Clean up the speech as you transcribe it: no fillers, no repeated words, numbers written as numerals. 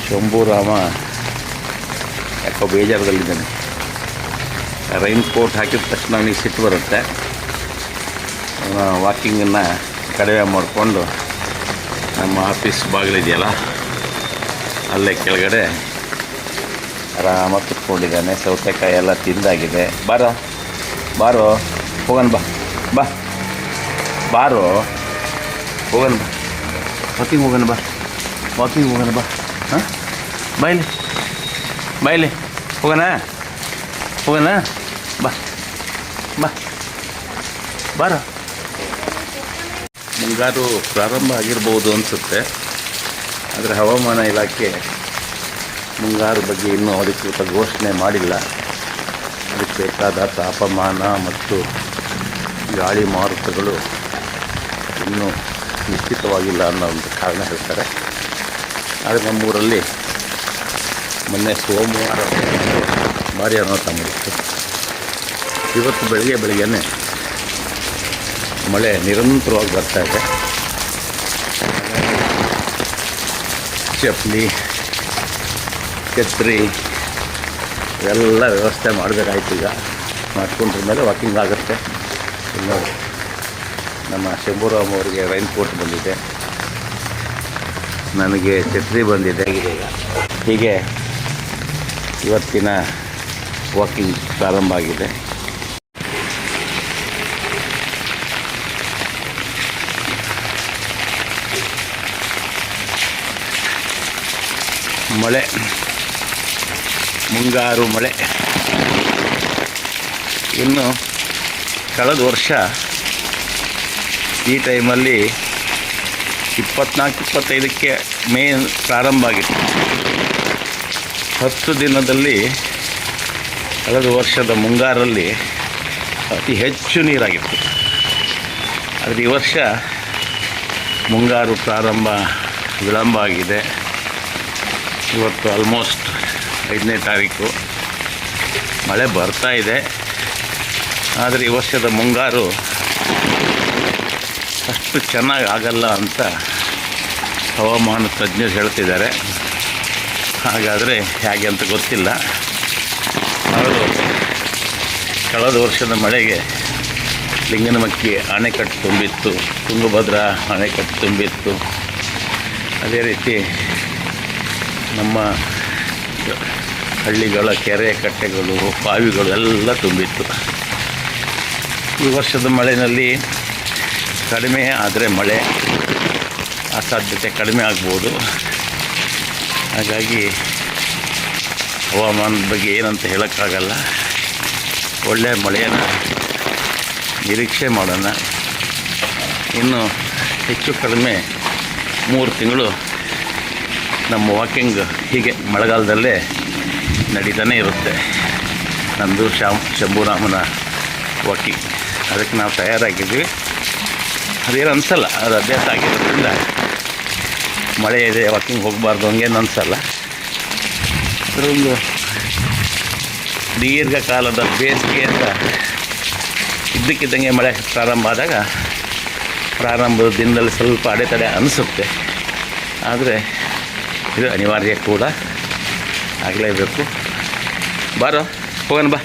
ಶಂಭೂರಾಮ ಯಾಕೋ ಬೇಜಾರದಲ್ಲಿದ್ದಾನೆ. Rain coat ಹಾಕಿದ ತಕ್ಷಣ ನನಗೆ ಸಿಟ್ಟು ಬರುತ್ತೆ. ವಾಕಿಂಗನ್ನು ಕಡಿಮೆ ಮಾಡಿಕೊಂಡು ನಮ್ಮ ಆಫೀಸ್ ಬಾಗಿಲಿದೆಯಲ್ಲ ಅಲ್ಲೇ ಕೆಳಗಡೆ ಆರಾಮಾಗಿ ಕುತ್ಕೊಂಡಿದ್ದಾನೆ. ಸೌತೆಕಾಯಿ ಎಲ್ಲ ತಿಂದಾಗಿದೆ. ಬಾರೋ ಹೋಗೋಣ ಬಾ ಬಾರೋ ಹೋಗೋಣ ಬಾ ವಾಕಿಂಗ್ ಹೋಗೋಣ ಬಾ ಹಾಂ ಬಾಯ್ಲಿ ಹೋಗೋಣ ಬಾರೋ. ಮುಂಗಾರು ಪ್ರಾರಂಭ ಆಗಿರ್ಬೋದು ಅನಿಸುತ್ತೆ. ಆದರೆ ಹವಾಮಾನ ಇಲಾಖೆ ಮುಂಗಾರು ಬಗ್ಗೆ ಇನ್ನೂ ಅಧಿಕೃತ ಘೋಷಣೆ ಮಾಡಿಲ್ಲ. ಅದಕ್ಕೆ ಬೇಕಾದ ತಾಪಮಾನ ಮತ್ತು ಗಾಳಿ ಮಾರುತಗಳು ಇನ್ನೂ ನಿಶ್ಚಿತವಾಗಿಲ್ಲ ಅನ್ನೋ ಒಂದು ಕಾರಣ ಹೇಳ್ತಾರೆ. ಆದರೆ ನಮ್ಮೂರಲ್ಲಿ ಮೊನ್ನೆ ಸೋಮವಾರ ಭಾರಿ ಅನಾಹುತ ಮಾಡಿತ್ತು. ಇವತ್ತು ಬೆಳಗ್ಗೆನೇ ಮಳೆ ನಿರಂತರವಾಗಿ ಬರ್ತಾಯಿದೆ. ಚಪ್ಪಲಿ ಛತ್ರಿ ಎಲ್ಲ ವ್ಯವಸ್ಥೆ ಮಾಡಬೇಕಾಯ್ತು. ಈಗ ಮಾಡ್ಕೊಂಡ್ರ ಮೇಲೆ ವಾಕಿಂಗ್ ಆಗುತ್ತೆ. ಇನ್ನು ನಮ್ಮ ಶಂಭೂರಾಮ್ ಅವರಿಗೆ ರೈನ್ ಕೋಟ್ ಬಂದಿದೆ, ನನಗೆ ಛತ್ರಿ ಬಂದಿದೆ. ಹೀಗೆ ಇವತ್ತಿನ ವಾಕಿಂಗ್ ಪ್ರಾರಂಭ ಆಗಿದೆ. ಮಳೆ, ಮುಂಗಾರು ಮಳೆ. ಇನ್ನು ಕಳೆದ ವರ್ಷ ಈ ಟೈಮಲ್ಲಿ 24-25ಕ್ಕೆ ಮೇ ಪ್ರಾರಂಭ ಆಗಿತ್ತು. 10 ದಿನದಲ್ಲಿ ಕಳೆದ ವರ್ಷದ ಮುಂಗಾರಲ್ಲಿ ಅತಿ ಹೆಚ್ಚು ನೀರಾಗಿತ್ತು. ಆದರೆ ಈ ವರ್ಷ ಮುಂಗಾರು ಪ್ರಾರಂಭ ವಿಳಂಬ ಆಗಿದೆ. ಇವತ್ತು ಆಲ್ಮೋಸ್ಟ್ 5ನೇ ತಾರೀಕು. ಮಳೆ ಬರ್ತಾ ಇದೆ. ಆದರೆ ಈ ವರ್ಷದ ಮುಂಗಾರು ಅಷ್ಟು ಚೆನ್ನಾಗಿ ಆಗಲ್ಲ ಅಂತ ಹವಾಮಾನ ತಜ್ಞರು ಹೇಳ್ತಿದ್ದಾರೆ. ಹಾಗಾದರೆ ಹೇಗೆ ಅಂತ ಗೊತ್ತಿಲ್ಲ. ಅವರು ಕಳೆದ ವರ್ಷದ ಮಳೆಗೆ ಲಿಂಗನಮಕ್ಕಿ ಅಣೆಕಟ್ಟು ತುಂಬಿತ್ತು, ತುಂಗಭದ್ರಾ ಅಣೆಕಟ್ಟು ತುಂಬಿತ್ತು. ಅದೇ ರೀತಿ ನಮ್ಮ ಹಳ್ಳಿಗಳ ಕೆರೆ ಕಟ್ಟೆಗಳು ಬಾವಿಗಳು ಎಲ್ಲ ತುಂಬಿತ್ತು. ಈ ವರ್ಷದ ಮಳೆಯಲ್ಲಿ ಕಡಿಮೆ ಆದರೆ ಮಳೆ ಅಸಾಧ್ಯತೆ ಕಡಿಮೆ ಆಗ್ಬೋದು. ಹಾಗಾಗಿ ಹವಾಮಾನದ ಬಗ್ಗೆ ಏನಂತ ಹೇಳೋಕ್ಕಾಗಲ್ಲ. ಒಳ್ಳೆಯ ಮಳೆಯನ್ನು ನಿರೀಕ್ಷೆ ಮಾಡೋಣ. ಇನ್ನು ಹೆಚ್ಚು ಕಡಿಮೆ 3 ತಿಂಗಳು ನಮ್ಮ ವಾಕಿಂಗ್ ಹೀಗೆ ಮಳೆಗಾಲದಲ್ಲೇ ನಡೀತಾನೆ ಇರುತ್ತೆ. ನಮ್ಮದು ಶಂಭೂರಾಮನ ವಾಕಿಂಗ್. ಅದಕ್ಕೆ ನಾವು ತಯಾರಾಗಿದ್ವಿ. ಅದೇನು ಅನಿಸಲ್ಲ, ಅದು ಅಭ್ಯಾಸ ಆಗಿರೋದ್ರಿಂದ ಮಳೆ ಇದೆ ವಾಕಿಂಗ್ ಹೋಗಬಾರ್ದು ಹಂಗೇನು ಅನಿಸಲ್ಲ. ಅದರೊಂದು ದೀರ್ಘಕಾಲದ ಬೇಸಿಗೆಯಿಂದ ಇದ್ದಕ್ಕಿದ್ದಂಗೆ ಮಳೆ ಪ್ರಾರಂಭ ಆದಾಗ ಪ್ರಾರಂಭದ ದಿನದಲ್ಲಿ ಸ್ವಲ್ಪ ಅಡೆತಡೆ ಅನಿಸುತ್ತೆ. ಆದರೆ ಇದು ಅನಿವಾರ್ಯ ಕೂಡ ಆಗಲೇಬೇಕು. ಬಾರೋ ಹೋಗೋಣ ಬಾ.